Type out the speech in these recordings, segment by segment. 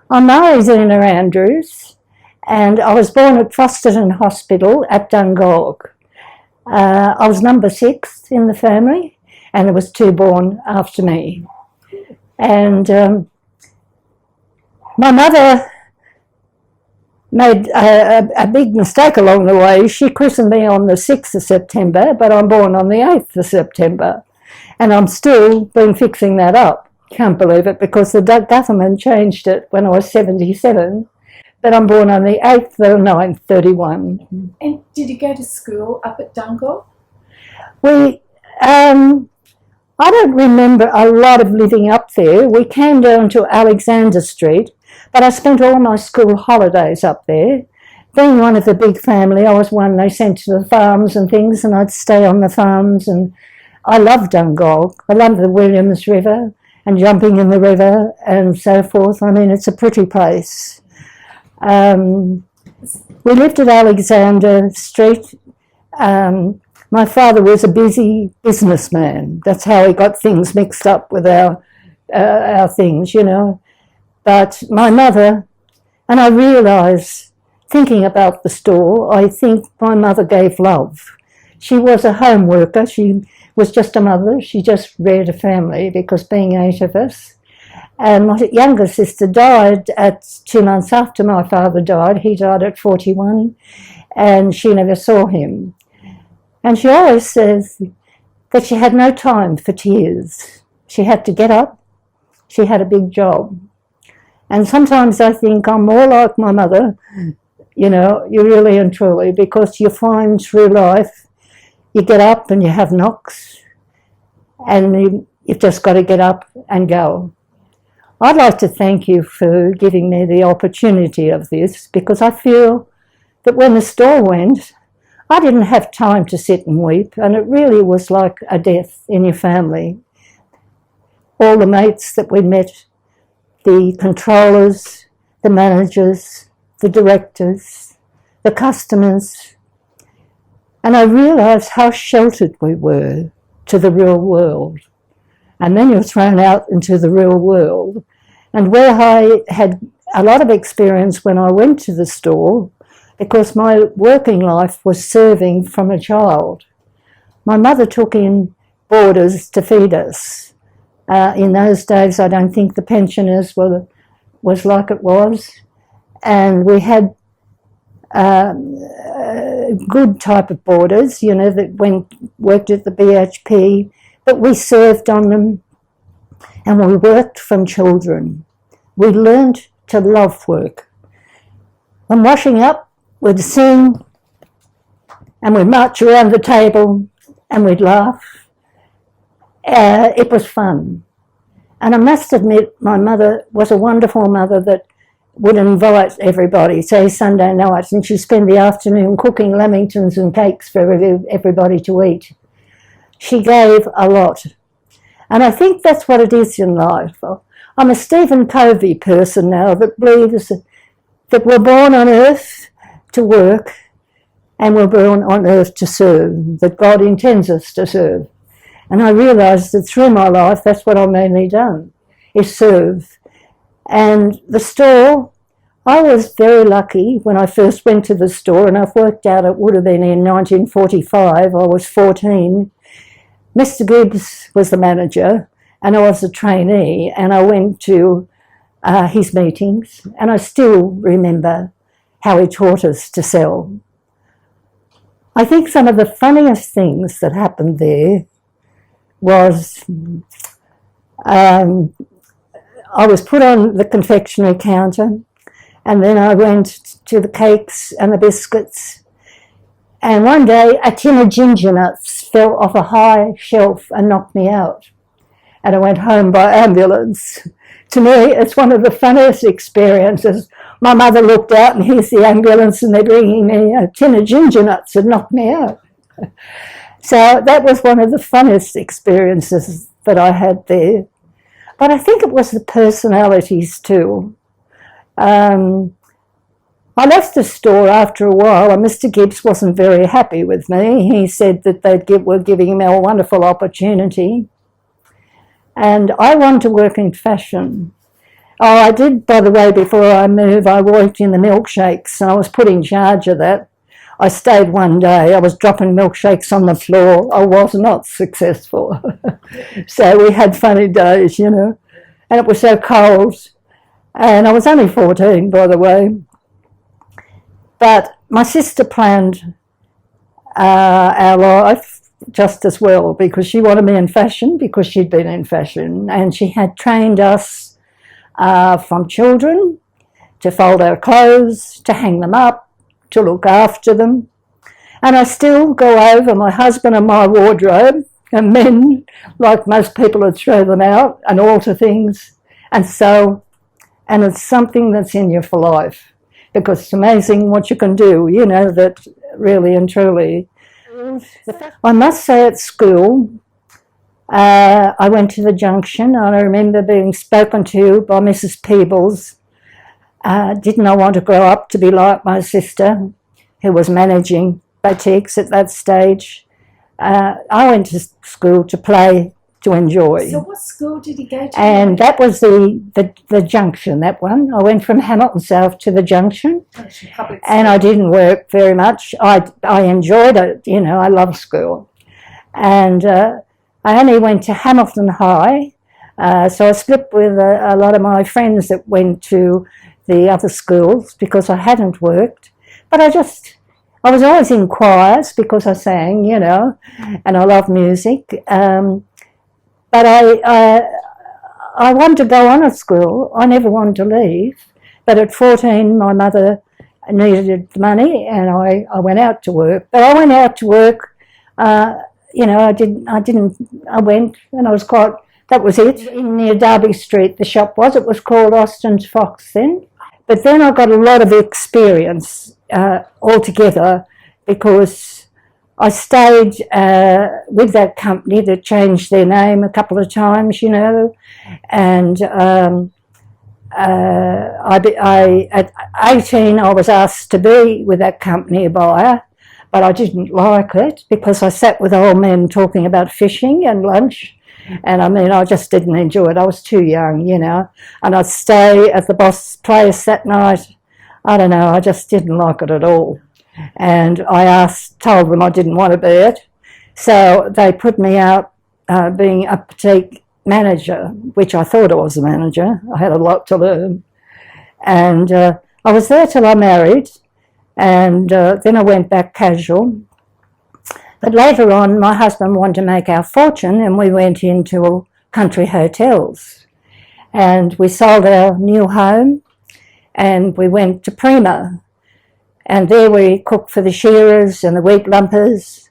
I'm Maree Andrews, and I was born at Fosterton Hospital at Dungog. I was number 6 in the family, and there was 2 born after me. And my mother made a big mistake along the way. She christened me on the 6th of September, but I'm born on the 8th of September. And I'm still been fixing that up. Can't believe it, because the government changed it when I was 77. But I'm born on the 8th of 9th, 31. And did you go to school up at Dungog? I don't remember a lot of living up there. We came down to Alexander Street, but I spent all my school holidays up there. Being one of the big family, I was one they sent to the farms and things, and I'd stay on the farms. And I loved Dungog. I loved the Williams River and jumping in the river and so forth. I mean, it's a pretty place. We lived at Alexander Street. My father was a busy businessman. That's how he got things mixed up with our things, you know. But my mother, and I realise, thinking about the store, I think my mother gave love. She was a home worker. She was just a mother. She just reared a family, because being 8 of us. And my younger sister died at 2 months after my father died. He died at 41, and she never saw him. And she always says that she had no time for tears. She had to get up. She had a big job. And sometimes I think I'm more like my mother, you know, you really and truly, because you find through life, you get up and you have knocks, and you've just got to get up and go. I'd like to thank you for giving me the opportunity of this, because I feel that when the store went, I didn't have time to sit and weep, and it really was like a death in your family. All the mates that we met, the controllers, the managers, the directors, the customers, and I realised how sheltered we were to the real world. And then you're thrown out into the real world. And where I had a lot of experience when I went to the store, because my working life was serving from a child. My mother took in boarders to feed us. In those days, I don't think the pensioners was like it was. And we had good type of boarders, you know, that worked at the BHP, but we served on them, and we worked from children. We learned to love work. When washing up, we'd sing, and we'd march around the table, and we'd laugh. It was fun. And I must admit, my mother was a wonderful mother that would invite everybody, say Sunday night, and she'd spend the afternoon cooking lamingtons and cakes for everybody to eat. She gave a lot. And I think that's what it is in life. I'm a Stephen Covey person now that believes that we're born on earth to work, and we're born on earth to serve, that God intends us to serve. And I realised that through my life, that's what I've mainly done, is serve. And the store, I was very lucky when I first went to the store, and I've worked out it would have been in 1945, I was 14. Mr. Gibbs was the manager, and I was a trainee, and I went to his meetings, and I still remember how he taught us to sell. I think some of the funniest things that happened there was I was put on the confectionery counter, and then I went to the cakes and the biscuits, and one day a tin of ginger nuts fell off a high shelf and knocked me out, and I went home by ambulance. To me, it's one of the funniest experiences. My mother looked out, and here's the ambulance, and they're bringing me a tin of ginger nuts and knocked me out. So that was one of the funnest experiences that I had there. But I think it was the personalities too. I left the store after a while, and Mr. Gibbs wasn't very happy with me. He said that were giving me a wonderful opportunity. And I wanted to work in fashion. Oh, I did, by the way, before I moved, I worked in the milkshakes, and I was put in charge of that. I stayed one day, I was dropping milkshakes on the floor. I was not successful. So we had funny days, you know, and it was so cold. And I was only 14, by the way. But my sister planned our life just as well, because she wanted me in fashion, because she'd been in fashion, and she had trained us from children to fold our clothes, to hang them up, to look after them. And I still go over my husband and my wardrobe, and men, like most people, would throw them out and alter things. And it's something that's in you for life, because it's amazing what you can do, you know, that really and truly. I must say, at school, I went to the Junction, and I remember being spoken to by Mrs. Peebles. Didn't I want to grow up to be like my sister, who was managing boutiques at that stage? I went to school to play, to enjoy. So what school did you go to? And that was the Junction, that one. I went from Hamilton South to the Junction, and I didn't work very much. I enjoyed it, you know, I love school. And I only went to Hamilton High, so I split with a lot of my friends that went to the other schools, because I hadn't worked. But I was always in choirs, because I sang, you know, and I love music. But I wanted to go on at school. I never wanted to leave. But at 14, my mother needed money, and I went out to work. But I went out to work, you know, I went, and I was quite, that was it. In near Derby Street, the shop was. It was called Austin's Fox then. But then I got a lot of experience altogether, because I stayed with that company that changed their name a couple of times, you know, and at 18 I was asked to be with that company, a buyer, but I didn't like it, because I sat with old men talking about fishing and lunch. And I mean, I just didn't enjoy it. I was too young, you know. And I'd stay at the boss's place that night. I don't know, I just didn't like it at all. And I told them I didn't want to be it. So they put me out being a boutique manager, which I thought I was a manager. I had a lot to learn. And I was there till I married. And then I went back casual. But later on, my husband wanted to make our fortune, and we went into country hotels. And we sold our new home, and we went to Prima. And there we cooked for the shearers and the wheat lumpers.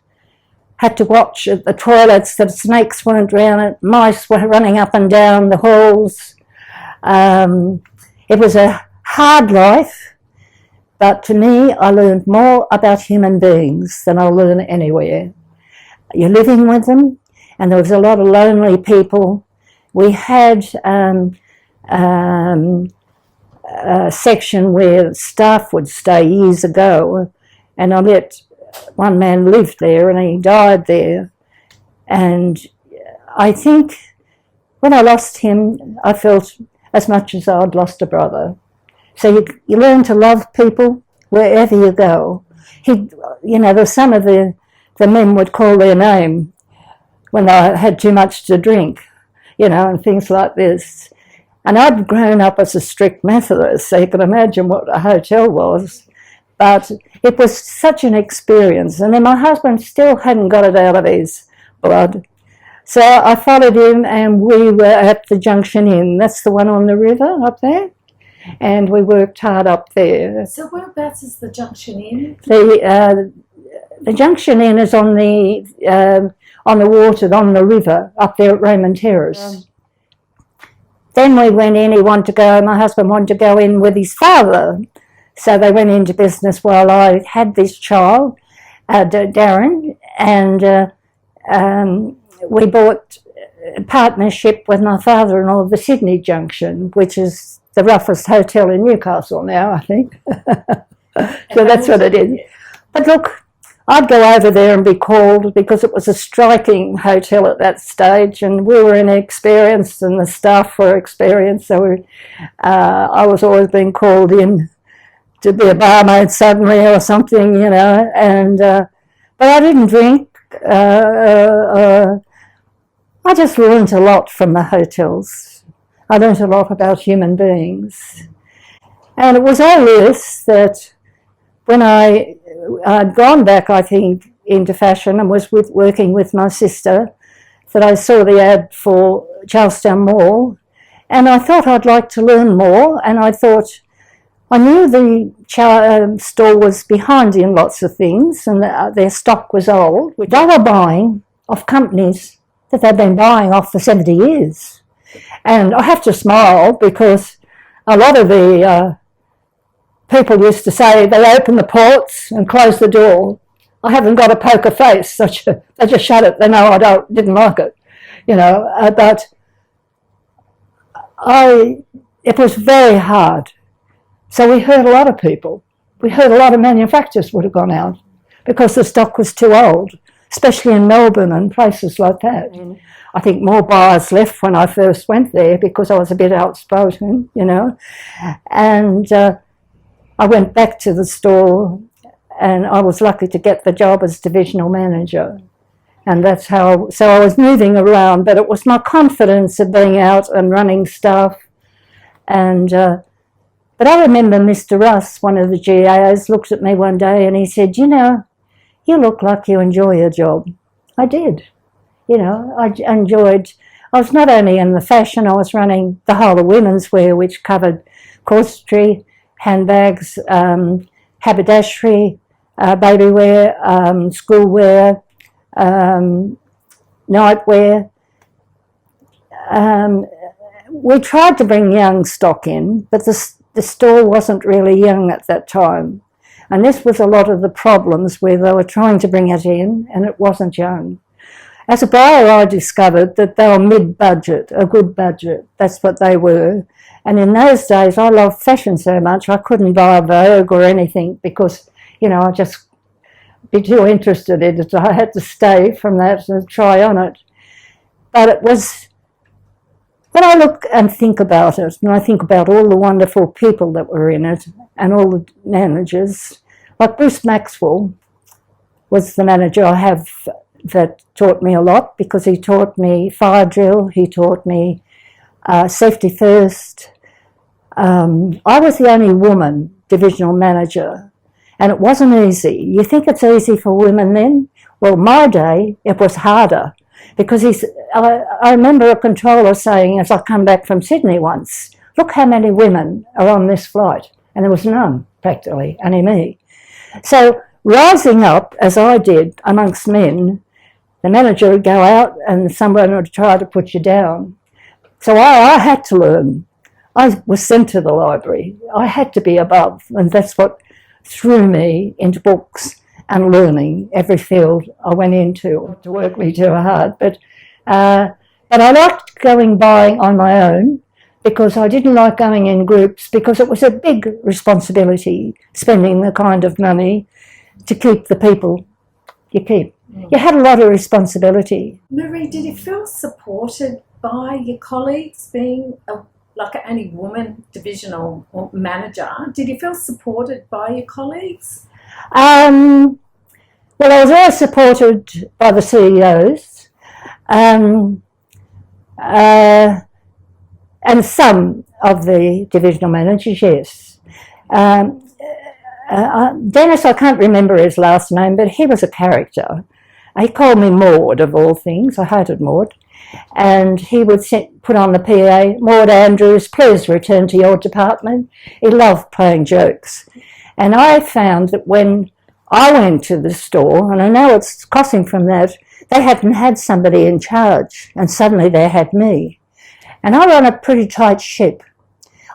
Had to watch at the toilets that snakes weren't around it, mice were running up and down the halls. It was a hard life. But to me, I learned more about human beings than I'll learn anywhere. You're living with them, and there was a lot of lonely people. We had a section where staff would stay years ago, and I let one man live there, and he died there. And I think when I lost him, I felt as much as I'd lost a brother. So you learn to love people wherever you go. You know, some of the men would call their name when I had too much to drink, you know, and things like this. And I'd grown up as a strict Methodist, so you can imagine what a hotel was. But it was such an experience. And then my husband still hadn't got it out of his blood. So I followed him, and we were at the Junction Inn. That's the one on the river up there. And we worked hard up there. So whereabouts is the Junction Inn? The Junction Inn is on the water, on the river, up there at Raymond Terrace. Then we went in, my husband wanted to go in with his father. So they went into business while I had this child, Darren, and we bought a partnership with my father-in-law of the Sydney Junction, which is the roughest hotel in Newcastle now, I think. So that's what it is. But look, I'd go over there and be called because it was a striking hotel at that stage, and we were inexperienced and the staff were experienced, so I was always being called in to be a barmaid suddenly or something, you know. And but I didn't drink. I just learned a lot from the hotels. I learned a lot about human beings. And it was all this that when I'd gone back, I think, into fashion and was working with my sister, that I saw the ad for Charlestown Mall, and I thought I'd like to learn more, and I thought, I knew the store was behind in lots of things, and their stock was old. They were buying off companies that they'd been buying off for 70 years. And I have to smile because a lot of the people used to say they open the ports and close the door. I haven't got a poker face. They just shut it. They know I didn't like it, you know. But it was very hard. So we hurt a lot of people. We heard a lot of manufacturers would have gone out because the stock was too old, especially in Melbourne and places like that. Mm. I think more buyers left when I first went there because I was a bit outspoken, you know. And I went back to the store and I was lucky to get the job as divisional manager. And that's how, so I was moving around, but it was my confidence of being out and running stuff. And, but I remember Mr. Russ, one of the GAs, looked at me one day and he said, you know, you look like you enjoy your job. I did. You know, I was not only in the fashion, I was running the whole of women's wear, which covered corsetry, handbags, haberdashery, baby wear, school wear, nightwear. We tried to bring young stock in, but the store wasn't really young at that time. And this was a lot of the problems where they were trying to bring it in and it wasn't young. As a buyer, I discovered that they were mid-budget, a good budget. That's what they were. And in those days, I loved fashion so much, I couldn't buy a Vogue or anything because, you know, I'd just be too interested in it. I had to stay from that and try on it. But it was, when I look and think about it, and I think about all the wonderful people that were in it and all the managers, like Bruce Maxwell was the manager I have that taught me a lot because he taught me fire drill, he taught me safety first. I was the only woman divisional manager and it wasn't easy. You think it's easy for women then? Well, my day, it was harder because I remember a controller saying as I come back from Sydney once, look how many women are on this flight. And there was none, practically, only me. So rising up, as I did, amongst men, the manager would go out and someone would try to put you down. So I had to learn. I was sent to the library. I had to be above, and that's what threw me into books and learning every field I went into to work me too hard. But I liked going buying on my own because I didn't like going in groups because it was a big responsibility spending the kind of money to keep the people you keep. You had a lot of responsibility. Maree, did you feel supported by your colleagues being like an only woman divisional manager? Did you feel supported by your colleagues? Well, I was always supported by the CEOs and some of the divisional managers, yes. Dennis, I can't remember his last name, but he was a character. He called me Maud, of all things. I hated Maud. And he would put on the PA, Maree Andrews, please return to your department. He loved playing jokes. And I found that when I went to the store, and I know it's costing from that, they hadn't had somebody in charge, and suddenly they had me. And I run a pretty tight ship.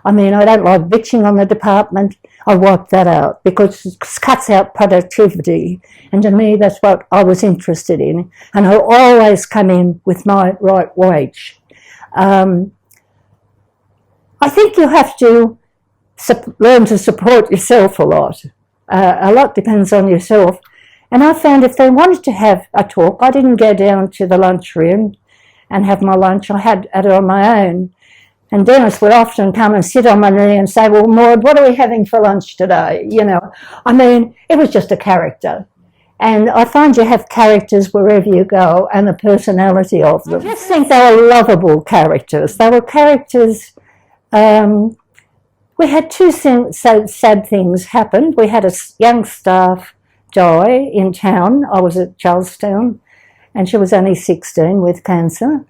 I mean, I don't like bitching on the department. I wipe that out because it cuts out productivity. And to me, that's what I was interested in. And I always come in with my right wage. I think you have to learn to support yourself a lot. A lot depends on yourself. And I found if they wanted to have a talk, I didn't go down to the lunchroom and have my lunch. I had it on my own. And Dennis would often come and sit on my knee and say, well, Maud, what are we having for lunch today? You know, I mean, it was just a character. And I find you have characters wherever you go and the personality of them. I just think they were lovable characters. They were characters. We had two sad things happen. We had a young staff die in town. I was at Charlestown and she was only 16 with cancer.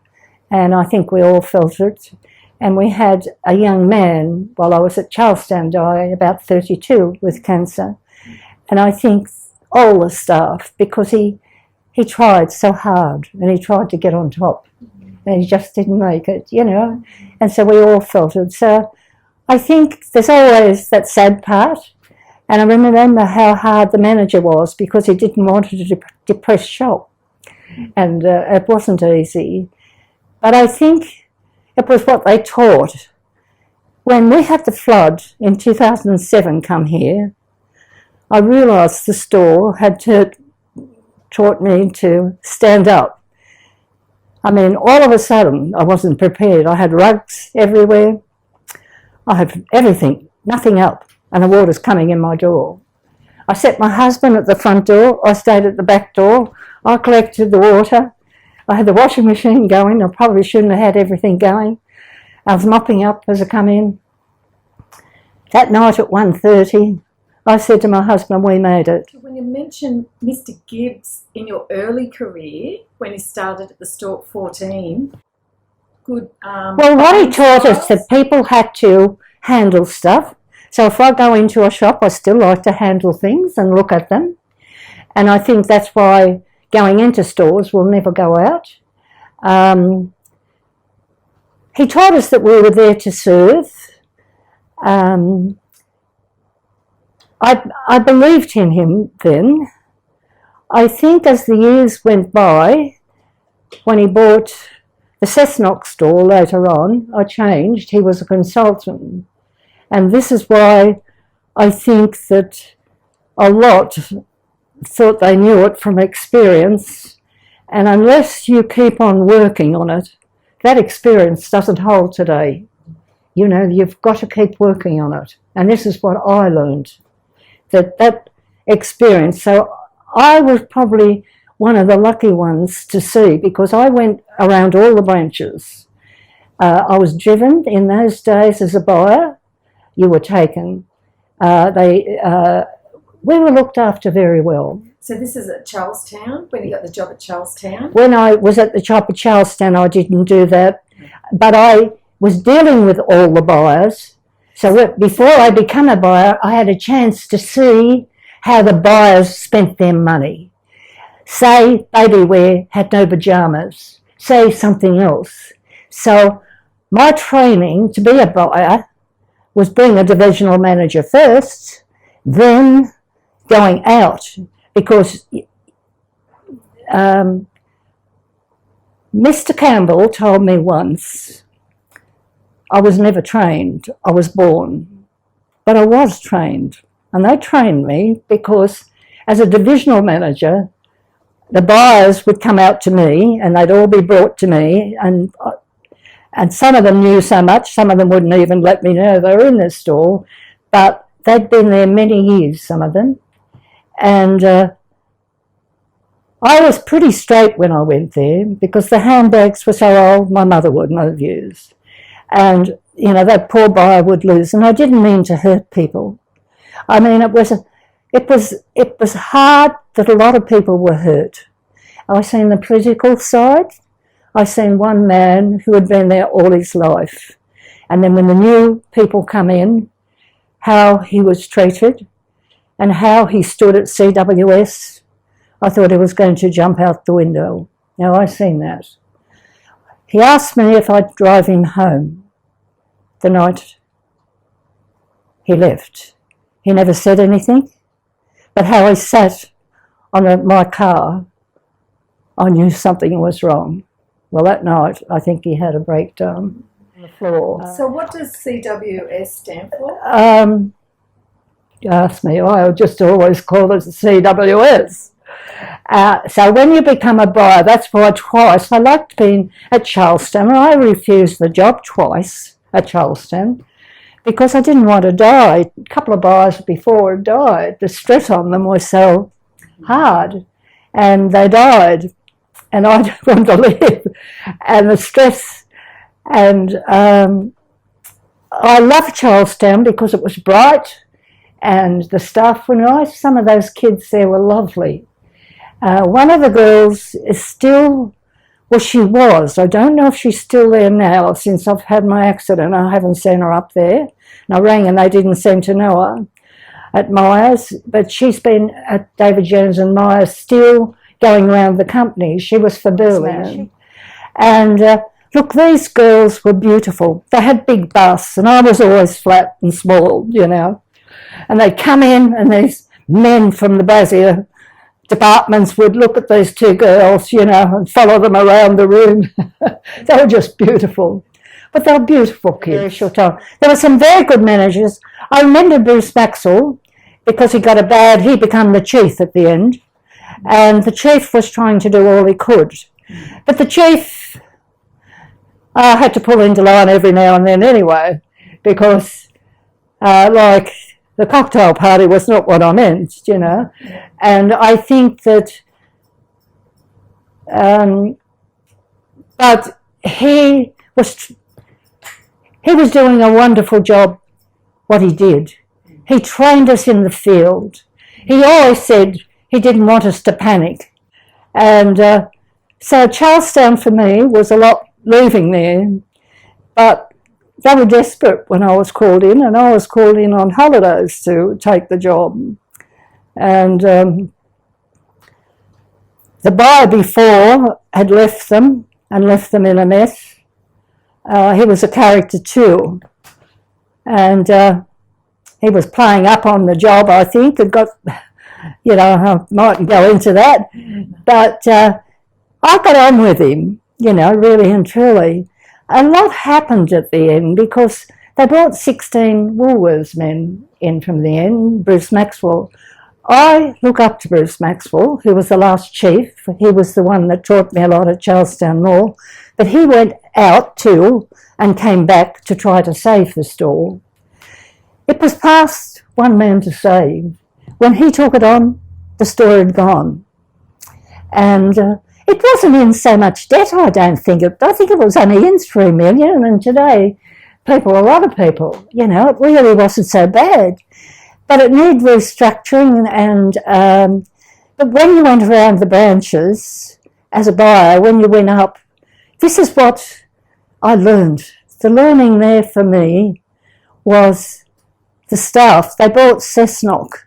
And I think we all felt it. And we had a young man while I was at Charlestown die, about 32, with cancer. And I think all the staff, because he tried so hard and he tried to get on top and he just didn't make it, you know. And so we all felt it. So I think there's always that sad part. And I remember how hard the manager was because he didn't want to depress shop. And it wasn't easy. But I think it was what they taught. When we had the flood in 2007 come here, I realised the store had taught me to stand up. I mean, all of a sudden, I wasn't prepared. I had rugs everywhere. I had everything, nothing up, and the water's coming in my door. I set my husband at the front door. I stayed at the back door. I collected the water. I had the washing machine going. I probably shouldn't have had everything going. I was mopping up as I come in. That night at 1:30, I said to my husband, we made it. When you mentioned Mr. Gibbs in your early career, when you started at the store at 14, good... well, what he taught us that people had to handle stuff. So if I go into a shop, I still like to handle things and look at them. And I think that's why going into stores will never go out. He taught us that we were there to serve. I believed in him then. I think as the years went by, when he bought the Cessnock store later on, I changed. He was a consultant. And this is why I think that a lot thought they knew it from experience. And unless you keep on working on it, that experience doesn't hold today. You know, you've got to keep working on it. And this is what I learned, that experience. So I was probably one of the lucky ones to see, because I went around all the branches. I was driven in those days as a buyer. You were taken. We were looked after very well. So this is at Charlestown, when you got the job at Charlestown? When I was at the job at Charlestown, I didn't do that. But I was dealing with all the buyers. So before I became a buyer, I had a chance to see how the buyers spent their money. Say baby wear had no pyjamas. Say something else. So my training to be a buyer was being a divisional manager first, then going out, because Mr. Campbell told me once, I was never trained, I was born. But I was trained, and they trained me because as a divisional manager, the buyers would come out to me and they'd all be brought to me, and some of them knew so much, some of them wouldn't even let me know they were in the store, but they'd been there many years, some of them. And I was pretty straight when I went there because the handbags were so old, my mother wouldn't have used. And, you know, that poor buyer would lose. And I didn't mean to hurt people. I mean, it was hard that a lot of people were hurt. I seen the political side. I seen one man who had been there all his life. And then when the new people come in, how he was treated and how he stood at CWS, I thought he was going to jump out the window. Now, I seen that. He asked me if I'd drive him home the night he left. He never said anything, but how he sat on my car, I knew something was wrong. Well, that night, I think he had a breakdown on the floor. So what does CWS stand for? You asked me, I just always call it the CWS. So when you become a buyer, that's why twice I liked being at Charlestown, and I refused the job twice at Charlestown because I didn't want to die. A couple of buyers before died. The stress on them was so hard, and they died, and I didn't want to live, and the stress. And I loved Charlestown because it was bright, and the staff were nice. Some of those kids there were lovely. One of the girls is still, well, she was. I don't know if she's still there now since I've had my accident. I haven't seen her up there. And I rang and they didn't seem to know her at Myers, but she's been at David Jones and Myers still going around the company. She was for Berlin. And look, these girls were beautiful. They had big busts and I was always flat and small, you know. And they'd come in and these men from the brassiere departments would look at these two girls, you know, and follow them around the room. They were just beautiful. But they were beautiful kids. There were some very good managers. I remember Bruce Maxwell, because he became the chief at the end. And the chief was trying to do all he could. But the chief had to pull into line every now and then anyway, because like the cocktail party was not what I meant, you know. And I think that, but he was doing a wonderful job, what he did. He trained us in the field. He always said he didn't want us to panic. And so Charlestown for me was a lot leaving there, but they were desperate when I was called in, and I was called in on holidays to take the job. And the buyer before had left them in a mess. He was a character too. And he was playing up on the job, I think, and got, you know, I mightn't go into that. But I got on with him, you know, really and truly. A lot happened at the end because they brought 16 Woolworths men in from the end, Bruce Maxwell. I look up to Bruce Maxwell, who was the last chief. He was the one that taught me a lot at Charlestown Mall. But he went out too and came back to try to save the store. It was past one man to save. When he took it on, the store had gone. And it wasn't in so much debt, I don't think. I think it was only in 3 million, and today, a lot of people, you know, it really wasn't so bad. But it needed restructuring, and but when you went around the branches as a buyer, when you went up, this is what I learned. The learning there for me was the staff. They bought Cessnock,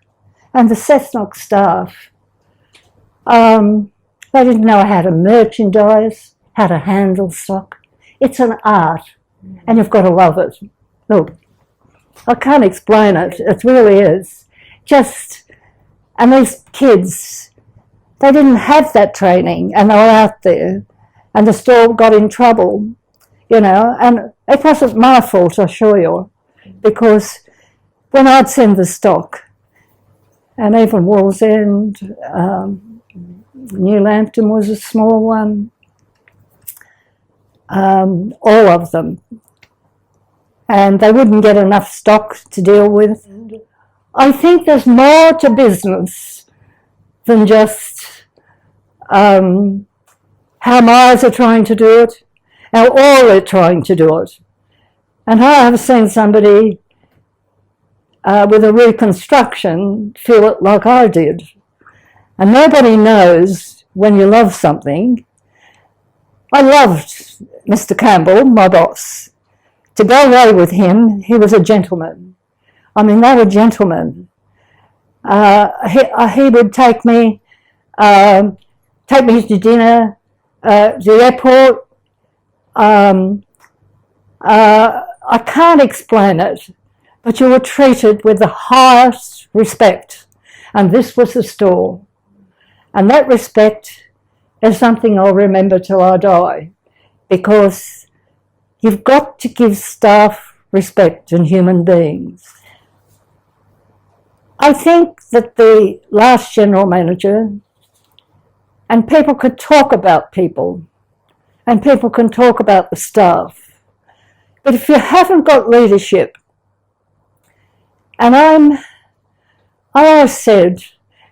and the Cessnock staff, they didn't know how to merchandise, how to handle stock. It's an art, and you've got to love it. Look, I can't explain it. It really is. And these kids, they didn't have that training, and they were out there, and the store got in trouble, you know, and it wasn't my fault, I assure you, because when I'd send the stock, and even Wallsend, New Lambton was a small one, all of them, and they wouldn't get enough stock to deal with. I think there's more to business than just how Myers are trying to do it, how all are trying to do it. And I have seen somebody with a reconstruction feel it like I did. And nobody knows when you love something. I loved Mr. Campbell, my boss. To go away with him, he was a gentleman. I mean, they were gentlemen. He would take me to dinner, the airport. I can't explain it, but you were treated with the highest respect. And this was the store. And that respect is something I'll remember till I die, because you've got to give staff respect and human beings. I think that the last general manager, and people could talk about people, and people can talk about the staff. But if you haven't got leadership, and I always said,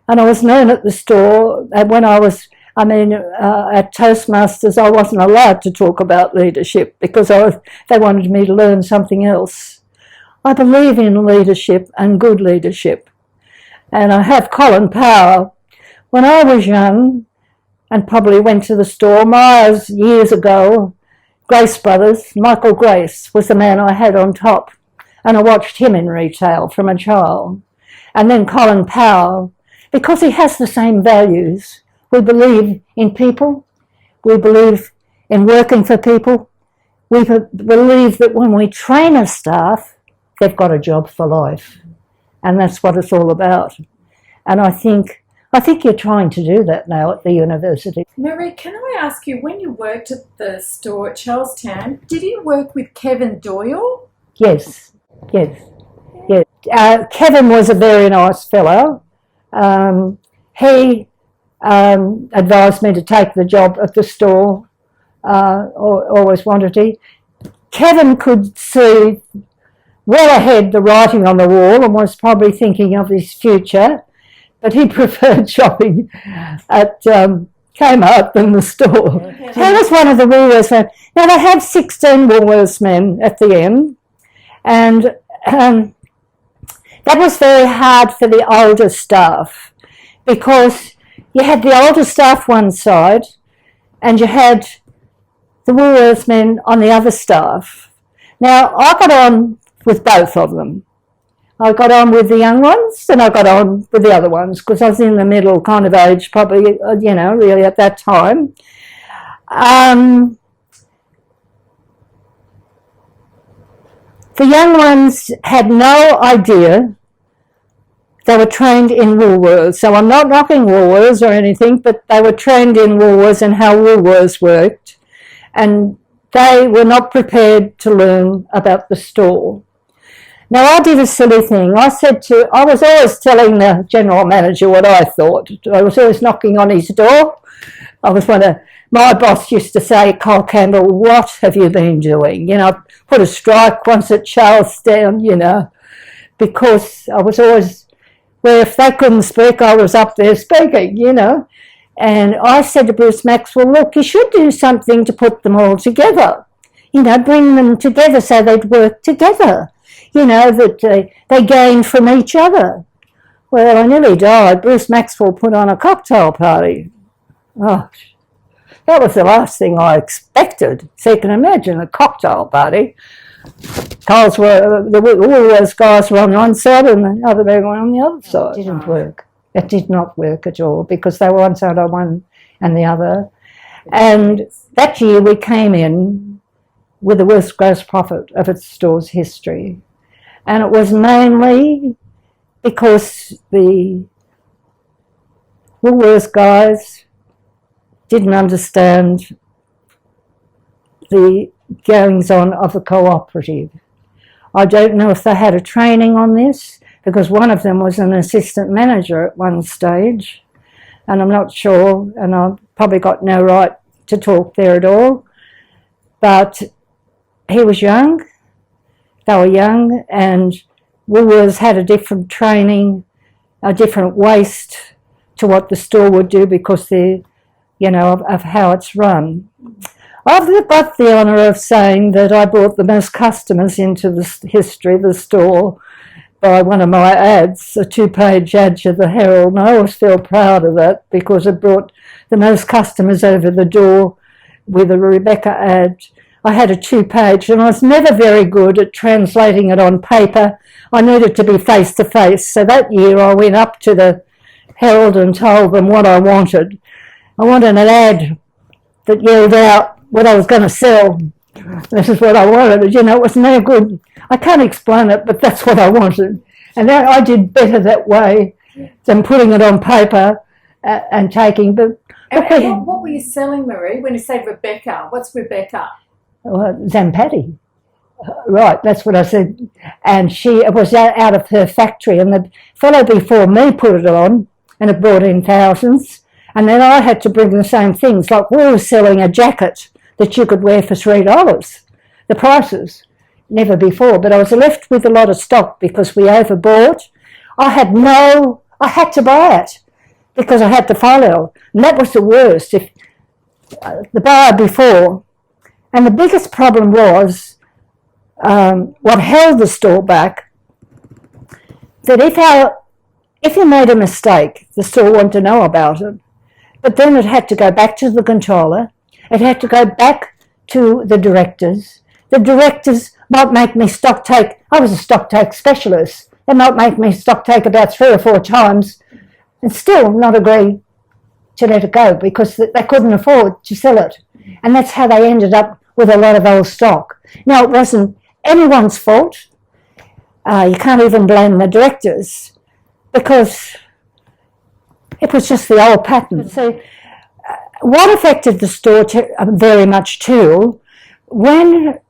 and I was known at the store, and when I was, at Toastmasters, I wasn't allowed to talk about leadership because they wanted me to learn something else. I believe in leadership and good leadership. And I have Colin Power. When I was young and probably went to the store, Myers years ago, Grace Brothers, Michael Grace was the man I had on top. And I watched him in retail from a child. And then Colin Power, because he has the same values. We believe in people. We believe in working for people. We believe that when we train a staff, they've got a job for life. And that's what it's all about. And I think you're trying to do that now at the university. Maree, can I ask you, when you worked at the store at Charlestown, did you work with Kevin Doyle? Yes. Kevin was a very nice fellow. He advised me to take the job at the store, always wanted to. Kevin could see well ahead the writing on the wall and was probably thinking of his future, but he preferred shopping at Kmart than the store. He was one of the Woolworths men. Now they had 16 Woolworths men at the end, and that was very hard for the older staff because you had the older staff one side and you had the Woolworths men on the other staff. Now, I got on with both of them. I got on with the young ones and I got on with the other ones because I was in the middle kind of age, probably, really at that time. The young ones had no idea they were trained in Woolworths. So I'm not knocking Woolworths or anything, but they were trained in Woolworths and how Woolworths worked. And they were not prepared to learn about the store. Now, I did a silly thing. I was always telling the general manager what I thought. I was always knocking on his door. My boss used to say, Cole Campbell, what have you been doing? I put a strike once at Charlestown, because I was always, if they couldn't speak, I was up there speaking, And I said to Bruce Maxwell, look, you should do something to put them all together. Bring them together so they'd work together. That they gained from each other. Well, I nearly died. Bruce Maxwell put on a cocktail party. Oh, that was the last thing I expected. So you can imagine a cocktail party. The Woolworths guys were on one side and the other men were on the other side. It didn't work. It did not work at all because they were one side on one and the other. And that year we came in with the worst gross profit of its store's history. And it was mainly because the Woolworths guys didn't understand the goings-on of the cooperative. I don't know if they had a training on this because one of them was an assistant manager at one stage, and I'm not sure, and I've probably got no right to talk there at all, but he was young. They were young, and Woolworths had a different training, a different waste to what the store would do because of how it's run. I've got the honour of saying that I brought the most customers into the history of the store by one of my ads, a 2-page ad to the Herald, and I always feel proud of that because it brought the most customers over the door with a Rebecca ad. I had a 2-page and I was never very good at translating it on paper. I needed to be face-to-face. So that year I went up to the Herald and told them what I wanted. I wanted an ad that yelled out what I was going to sell. This is what I wanted. It was no good. I can't explain it, but that's what I wanted. And I did better that way than putting it on paper and taking. But what were you selling, Maree, when you say Rebecca? What's Rebecca? Zampatti. Right, that's what I said. And it was out of her factory, and the fellow before me put it on, and it brought in thousands. And then I had to bring the same things, like we were selling a jacket that you could wear for $3. The prices, never before, but I was left with a lot of stock because we overbought. I had to buy it because I had the folio, and that was the worst. If the buyer before, and the biggest problem was what held the store back, that if you made a mistake, the store wanted to know about it, but then it had to go back to the controller, it had to go back to the directors. The directors might make me stock take. I was a stock take specialist. They might make me stock take about 3 or 4 times and still not agree to let it go because they couldn't afford to sell it. And that's how they ended up with a lot of old stock. Now, it wasn't anyone's fault. You can't even blame the directors because it was just the old pattern. So what affected the store very much too, when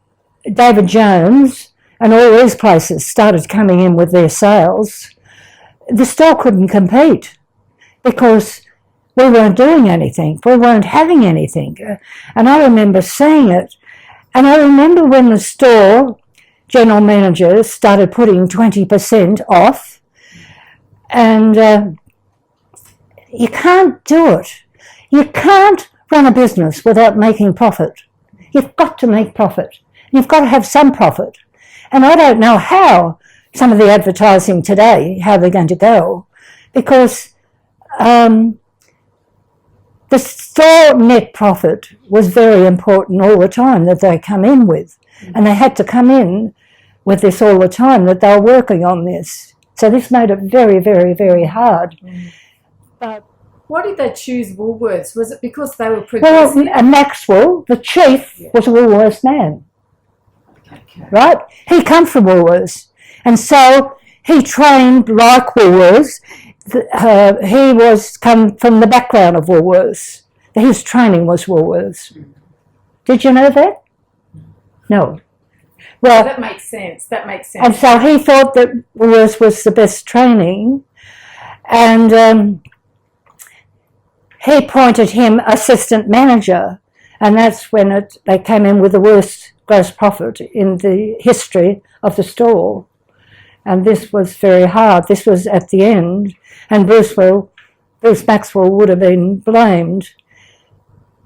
David Jones and all these places started coming in with their sales, the store couldn't compete because we weren't doing anything. We weren't having anything. And I remember seeing it. And I remember when the store general manager started putting 20% off, and you can't do it. You can't run a business without making profit. You've got to make profit. You've got to have some profit. And I don't know how some of the advertising today, how they're going to go, because the store net profit was very important all the time that they come in with. And they had to come in with this all the time, that they were working on this. So this made it very, very, very hard. But why did they choose Woolworths? Was it because they were progressive? Well, Maxwell, the chief, was a Woolworths man. Okay. Right? He come from Woolworths. And so he trained like Woolworths. He was come from the background of Woolworths. His training was Woolworths. Did you know that? No. Well, that makes sense. That makes sense. And so he thought that Woolworths was the best training, and he appointed him assistant manager, and that's when they came in with the worst gross profit in the history of the store. And this was very hard. This was at the end, and Bruce Maxwell would have been blamed.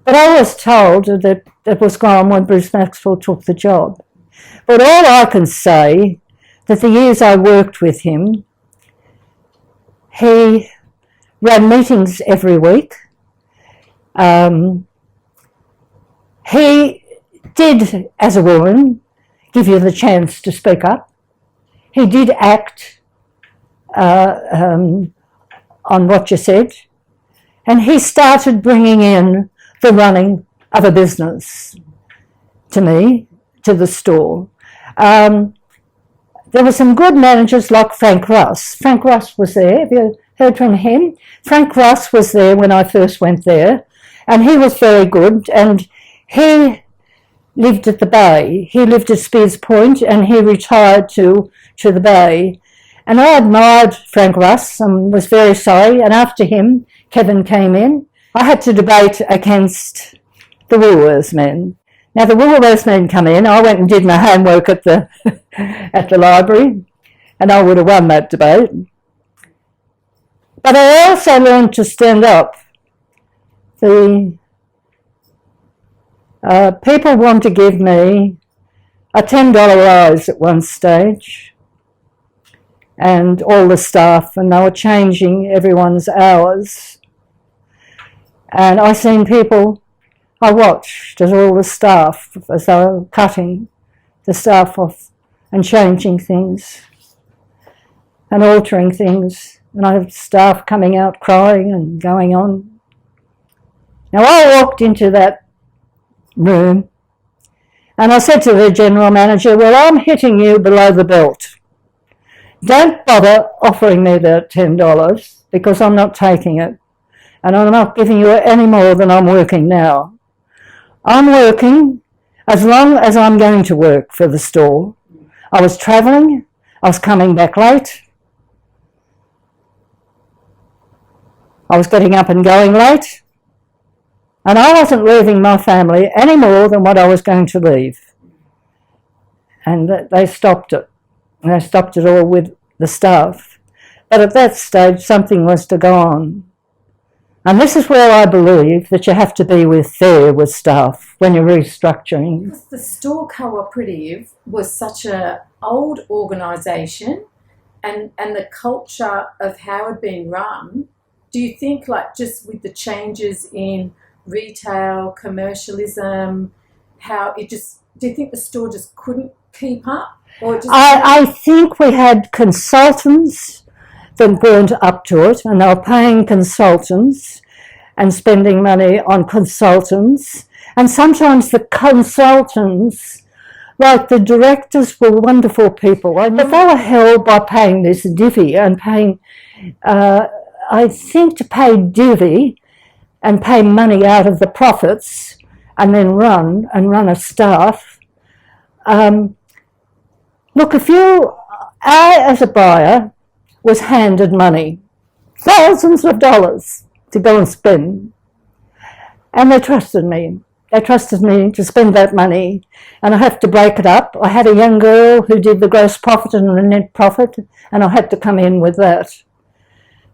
But I was told that it was gone when Bruce Maxwell took the job. But all I can say, that the years I worked with him, he ran meetings every week. He did, as a woman, give you the chance to speak up. He did act on what you said. And he started bringing in the running of a business to me, to the store. There were some good managers like Frank Russ. Frank Russ was there. Have you heard from him? Frank Russ was there when I first went there, and he was very good, and he lived at the Bay. He lived at Spears Point, and he retired to the Bay. And I admired Frank Russ and was very sorry, and after him, Kevin came in. I had to debate against the Woolworths men. Now, the Woolworths men come in. I went and did my homework at the at the library, and I would have won that debate. But I also learned to stand up. The people want to give me a $10 rise at one stage, and all the staff, and they were changing everyone's hours. And I seen people. I watched as all the staff, as they were cutting the staff off and changing things and altering things. And I had staff coming out crying and going on. Now I walked into that room and I said to the general manager, well, I'm hitting you below the belt. Don't bother offering me that $10 because I'm not taking it. And I'm not giving you any more than I'm working now. I'm working as long as I'm going to work for the store. I was travelling, I was coming back late. I was getting up and going late, and I wasn't leaving my family any more than what I was going to leave. And they stopped it. And they stopped it all with the staff. But at that stage, something was to go on. And this is where I believe that you have to be fair with staff when you're restructuring. Because the store cooperative was such an old organisation, and the culture of how it had been run, do you think, like, just with the changes in retail, commercialism, how it just, do you think the store just couldn't keep up? Or just I think we had consultants that weren't up to it, and they were paying consultants and spending money on consultants. And sometimes the consultants, like the directors, were wonderful people. But they were held by paying this divvy and paying, I think to pay divvy and pay money out of the profits and then run a staff. Look, I as a buyer was handed money, thousands of dollars to go and spend, and they trusted me. They trusted me to spend that money, and I had to break it up. I had a young girl who did the gross profit and the net profit, and I had to come in with that.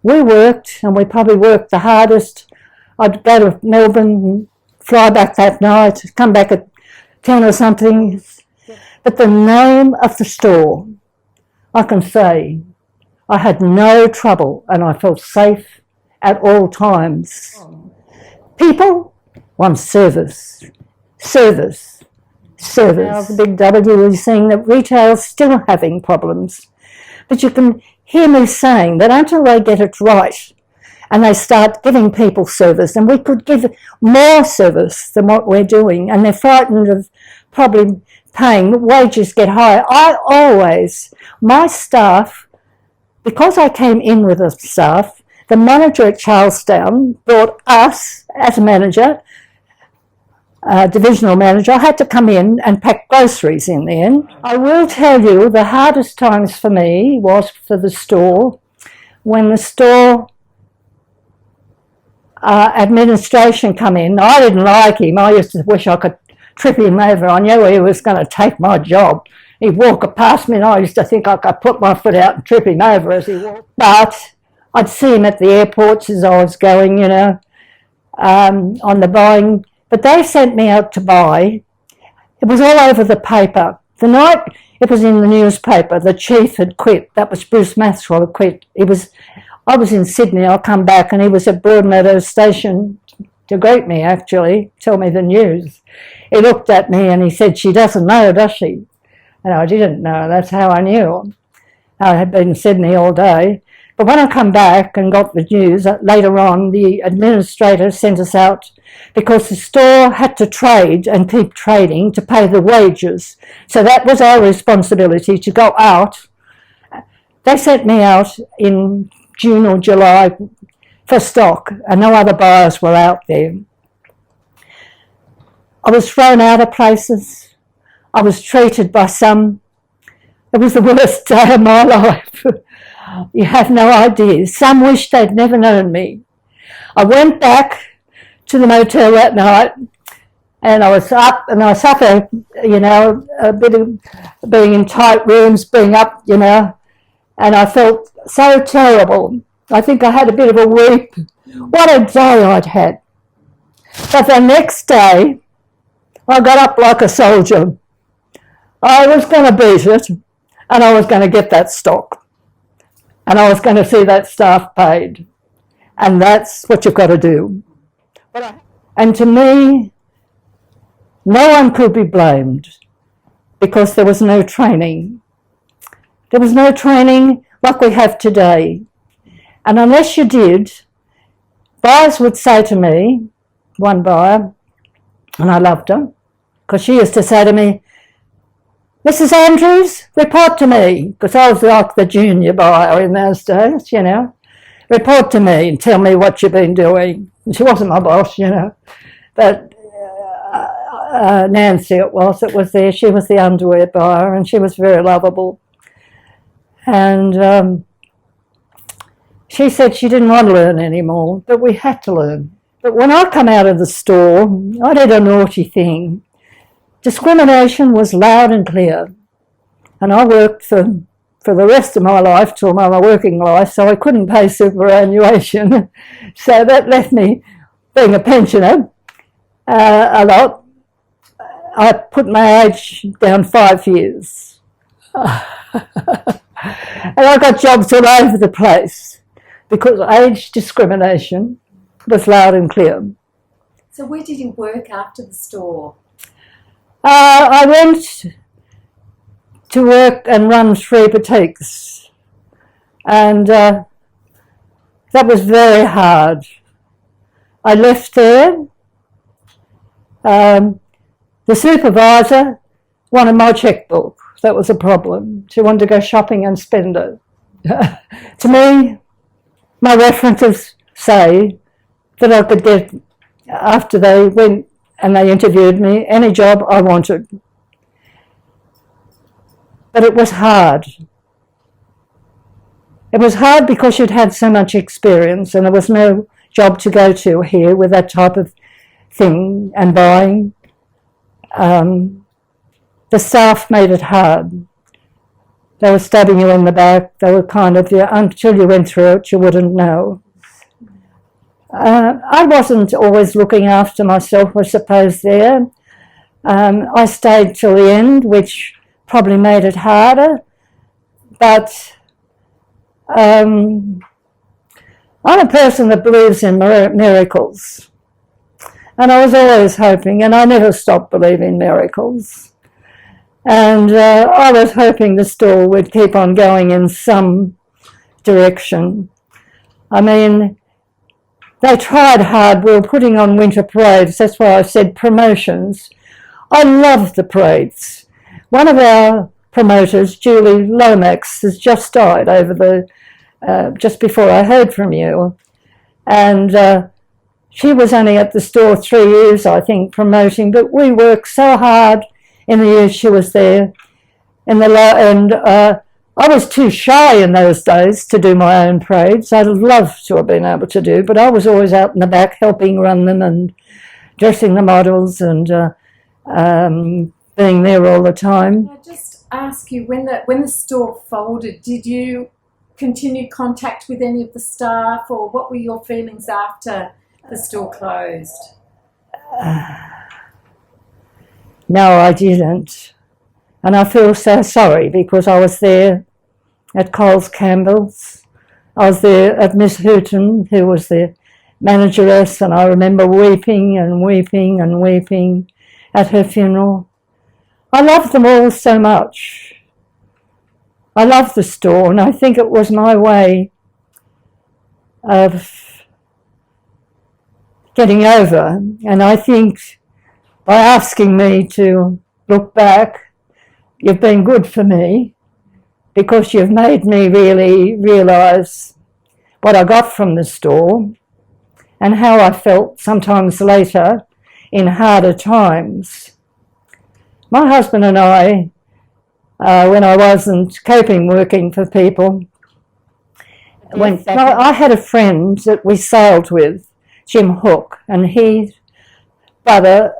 We worked, and we probably worked the hardest. I'd go to Melbourne, fly back that night, come back at 10 or something. But the name of the store, I can say, I had no trouble and I felt safe at all times. People want service. Service. Service. Now the big W is saying that retail's still having problems. But you can hear me saying that until they get it right and they start giving people service, and we could give more service than what we're doing, and they're frightened of probably paying, wages get higher. My staff, because I came in with the staff, the manager at Charlestown brought us as a manager, divisional manager. I had to come in and pack groceries in the end. I will tell you the hardest times for me was for the store, when the store administration come in. I didn't like him. I used to wish I could trip him over. I knew he was going to take my job. He'd walk past me and I used to think I could put my foot out and trip him over as he walked. But I'd see him at the airports as I was going, on the buying. But they sent me out to buy. It was all over the paper. The night it was in the newspaper, the chief had quit. That was Bruce Maxwell had quit. I was in Sydney. I'll come back, and he was at Broadmeadows Station to greet me, actually, tell me the news. He looked at me and he said, "She doesn't know, does she?" And I didn't know. That's how I knew. I had been in Sydney all day. But when I come back and got the news, later on, the administrator sent us out because the store had to trade and keep trading to pay the wages. So that was our responsibility, to go out. They sent me out in June or July for stock, and no other buyers were out there. I was thrown out of places. I was treated by some. It was the worst day of my life. You have no idea. Some wished they'd never known me. I went back to the motel that night, and I was up, and I suffered, a bit of being in tight rooms, being up, and I felt so terrible. I think I had a bit of a weep. What a day I'd had. But the next day, I got up like a soldier. I was going to beat it, and I was going to get that stock. And I was going to see that staff paid. And that's what you've got to do. And to me, no one could be blamed because there was no training. There was no training like we have today. And unless you did, buyers would say to me, one buyer, and I loved her, because she used to say to me, "Mrs. Andrews, report to me," because I was like the junior buyer in those days, "Report to me and tell me what you've been doing." And she wasn't my boss, but Nancy it was there. She was the underwear buyer, and she was very lovable. And she said she didn't want to learn anymore, but we had to learn. But when I come out of the store, I did a naughty thing. Discrimination was loud and clear. And I worked for the rest of my life, till my working life, so I couldn't pay superannuation. So that left me being a pensioner a lot. I put my age down 5 years. And I got jobs all over the place because age discrimination was loud and clear. So where did you work after the store? I went to work and run 3 boutiques, and that was very hard. I left there. The supervisor wanted my checkbook. That was a problem. She wanted to go shopping and spend it. To me, my references say that I could get, after they went and they interviewed me, any job I wanted. But it was hard. It was hard because you'd had so much experience and there was no job to go to here with that type of thing and buying. The staff made it hard. They were stabbing you in the back. They were kind of, until you went through it, you wouldn't know. I wasn't always looking after myself, I suppose, there. I stayed till the end, which probably made it harder. But I'm a person that believes in miracles. And I was always hoping, and I never stopped believing miracles. And I was hoping the store would keep on going in some direction. I mean, they tried hard. We were putting on winter parades. That's why I said promotions. I love the parades. One of our promoters, Julie Lomax, has just died just before I heard from you. And she was only at the store 3 years, I think, promoting, but we worked so hard in the years she was there. And I was too shy in those days to do my own parades. I'd love to have been able to do, but I was always out in the back helping run them and dressing the models and being there all the time. Can I just ask you, when the store folded, did you continue contact with any of the staff, or what were your feelings after the store closed? No, I didn't. And I feel so sorry because I was there at Coles Campbell's. I was there at Miss Hooton, who was the manageress, and I remember weeping and weeping and weeping at her funeral. I loved them all so much. I loved the store, and I think it was my way of getting over. And I think by asking me to look back, you've been good for me because you've made me really realise what I got from the store and how I felt sometimes later in harder times. My husband and I, when I wasn't coping working for people, I had a friend that we sailed with, Jim Hook, and his brother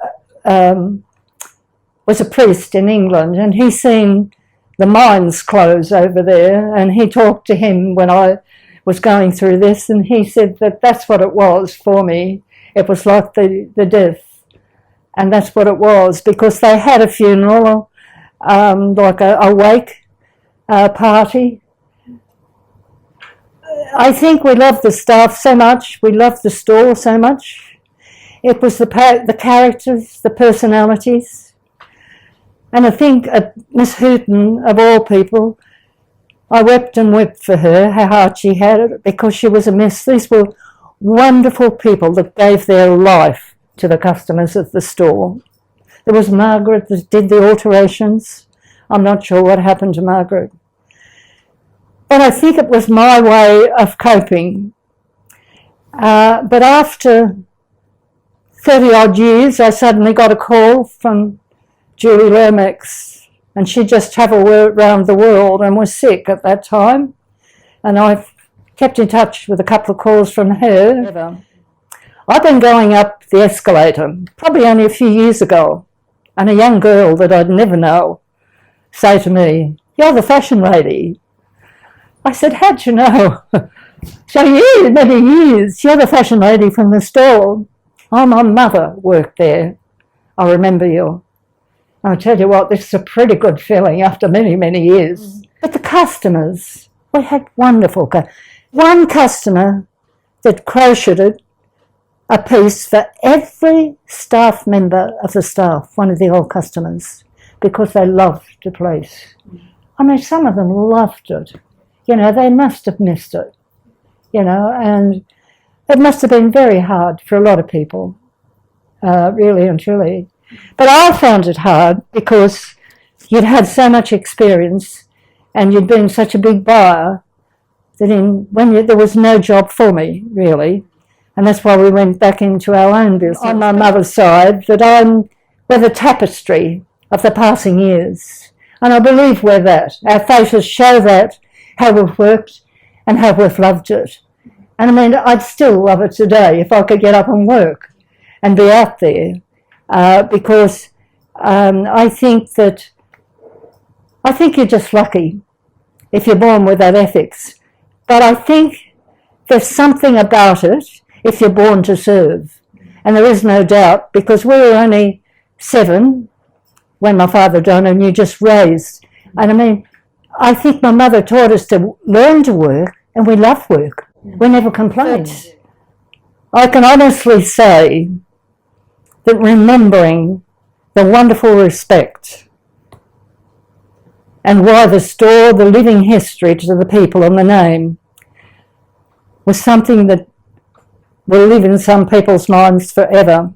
was a priest in England, and he seen the mines close over there, and he talked to him when I was going through this, and he said that that's what it was for me. It was like the death, and that's what it was, because they had a funeral, like a wake party. I think we loved the staff so much, we loved the store so much. It was the characters, the personalities. And I think Miss Hooton, of all people, I wept and wept for her, how hard she had it, because she was a miss. These were wonderful people that gave their life to the customers of the store. There was Margaret that did the alterations. I'm not sure what happened to Margaret. But I think it was my way of coping. But after 30-odd years, I suddenly got a call from Julie Lomax, and she just travelled around the world and was sick at that time. And I kept in touch with a couple of calls from her. I've been going up the escalator, probably only a few years ago, and a young girl that I'd never know say to me, "You're the fashion lady." I said, "How'd you know?" So yeah, many years. You're the fashion lady from the store. Oh, my mother worked there. I remember you. I'll tell you what, this is a pretty good feeling after many, many years. But the customers, we had wonderful one customer that crocheted a piece for every staff member of the staff, one of the old customers, because they loved the place. I mean, some of them loved it. You know, they must have missed it, you know, and it must have been very hard for a lot of people, really and truly. But I found it hard because you'd had so much experience and you'd been such a big buyer that there was no job for me, really. And that's why we went back into our own business. On my mother's side, that we're the tapestry of the passing years. And I believe we're that. Our faces show that, how we've worked and how we've loved it. And I mean, I'd still love it today if I could get up and work and be out there. Because I think you're just lucky if you're born with that ethics. But I think there's something about it if you're born to serve. And there is no doubt, because we were only 7 when my father died and you just raised. And I mean, I think my mother taught us to learn to work, and we love work. We never complained. I can honestly say that remembering the wonderful respect and why the store, the living history to the people and the name, was something that will live in some people's minds forever.